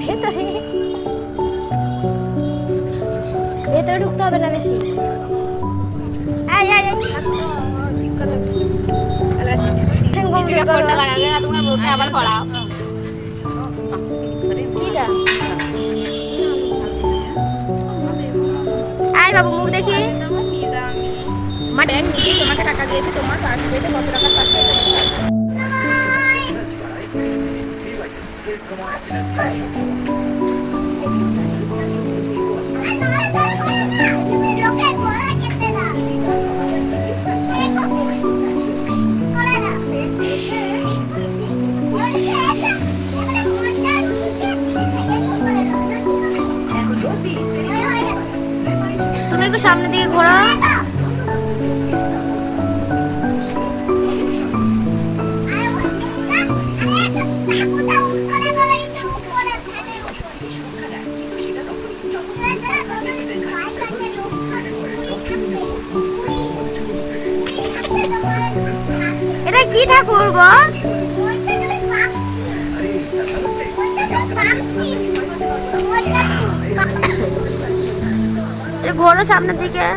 ভেতরে ভেতরে ঢুকতে হবে না বেশি। আয় আয় আয় আয় বাবু মুখ দেখি। মানে নিজে তোমাকে টাকা দিয়েছে, তোমার পাসপোর্টে কত টাকা পাচ্ছে? তুমি একটু সামনের দিকে ঘোরো। এটা কি ঠাকুর গো? ঘোরো সামনের দিকে।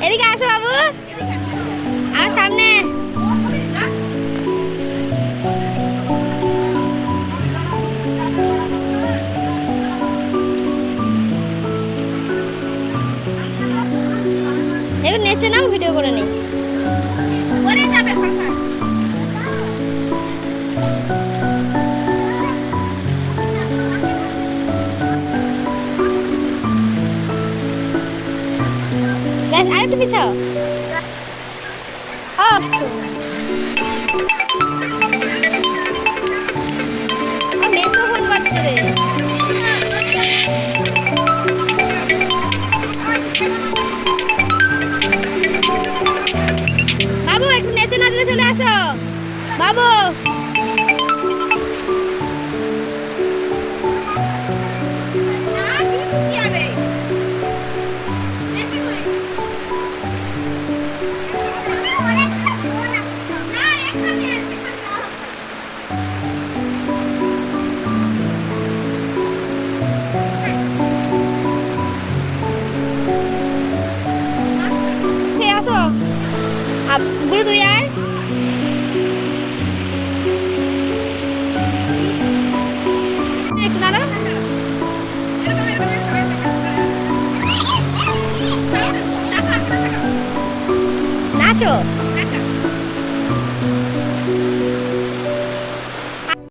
এদিকে আসো বাবু, আর সামনে। এখন নেচে নাও, ভিডিও করে নি। আরেকটু পিছাও। মেসো ফোন করছে রে। বাবু একটু নেচে না দিলে চলে আসো বাবু। আসো গুরু তুই আয়। নাচো।